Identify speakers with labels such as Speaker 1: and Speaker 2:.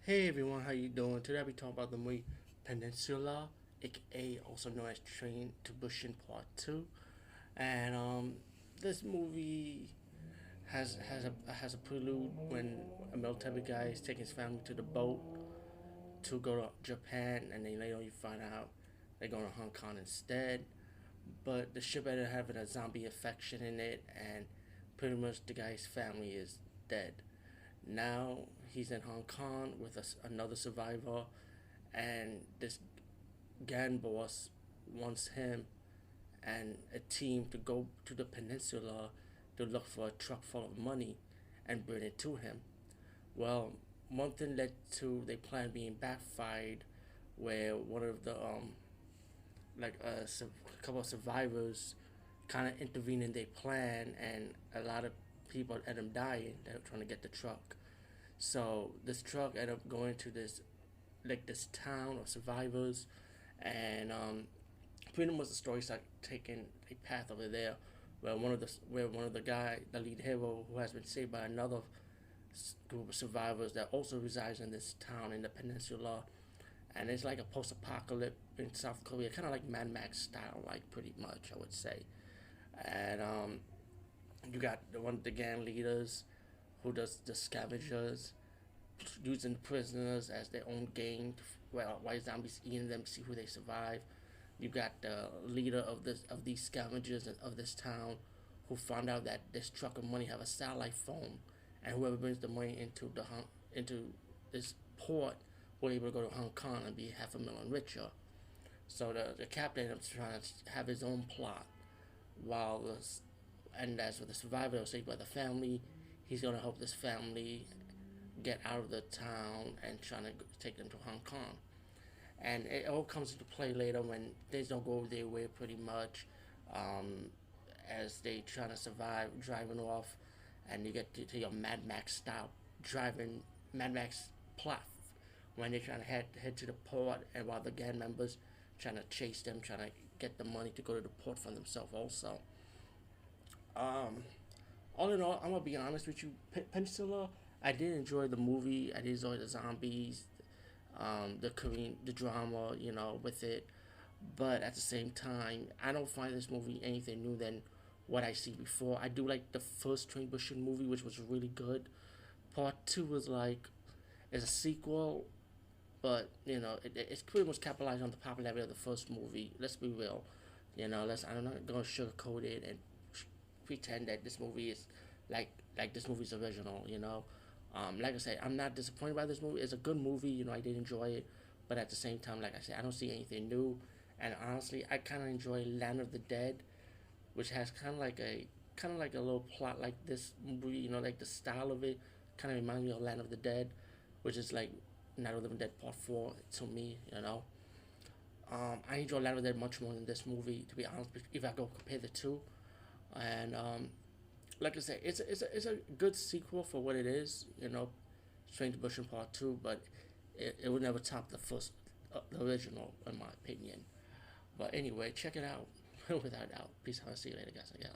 Speaker 1: Hey everyone, how you doing? Today we talk about the movie Peninsula, aka also known as Train to Busan Part Two, and this movie has a prelude when a military guy is taking his family to the boat to go to Japan, and then later you find out they're going to Hong Kong instead. But the ship ended up having a zombie infection in it, and pretty much the guy's family is dead. Now he's in Hong Kong with another survivor, and this gang boss wants him and a team to go to the peninsula to look for a truck full of money and bring it to him. Well, one thing led to their plan being backfired, where one of the a couple of survivors kind of intervened in their plan, and a lot of people ended up dying. They were trying to get the truck. So this truck ended up going to this town of survivors, and pretty much the story started taking a path over there, where one of the guy, the lead hero, who has been saved by another group of survivors that also resides in this town in the peninsula, and it's like a post-apocalyptic in South Korea, kind of like Mad Max style, like pretty much I would say, and you got one of the gang leaders who does the scavengers, using prisoners as their own game. Well, white zombies eating them to see who they survive. You got the leader of these scavengers of this town, who found out that this truck of money have a satellite phone, and whoever brings the money into this port will be able to go to Hong Kong and be half a million richer. So the captain is trying to have his own plot, while and as for the survivor saved by the family, he's gonna help this family get out of the town and trying to take them to Hong Kong. And it all comes into play later when things don't go their way pretty much, um, as they trying to survive driving off, and you get to your Mad Max style driving Mad Max plot when they're trying to head to the port, and while the gang members trying to chase them, trying to get the money to go to the port for themselves also. Um, all in all, I'm gonna be honest with you. Peninsula, I did enjoy the movie. I did enjoy the zombies, the drama, with it. But at the same time, I don't find this movie anything new than what I see before. I do like the first Train Bushing movie, which was really good. Part two was like is a sequel, but it's pretty much capitalized on the popularity of the first movie. Let's be real, I'm not gonna sugarcoat it and pretend that this movie is like this movie's original. Like I said, I'm not disappointed by this movie. It's a good movie. I did enjoy it, but at the same time, like I said, I don't see anything new. And honestly, I kind of enjoy Land of the Dead, which has kind of like a little plot like this movie. Like the style of it kind of reminds me of Land of the Dead, which is like Night of the Living Dead Part Four to me. I enjoy Land of the Dead much more than this movie, to be honest. If I go compare the two, and like I said, it's a good sequel for what it is. Strange Bushing Part Two, but it would never top the original, in my opinion. But anyway, check it out without doubt. Peace out. See you later, guys. I got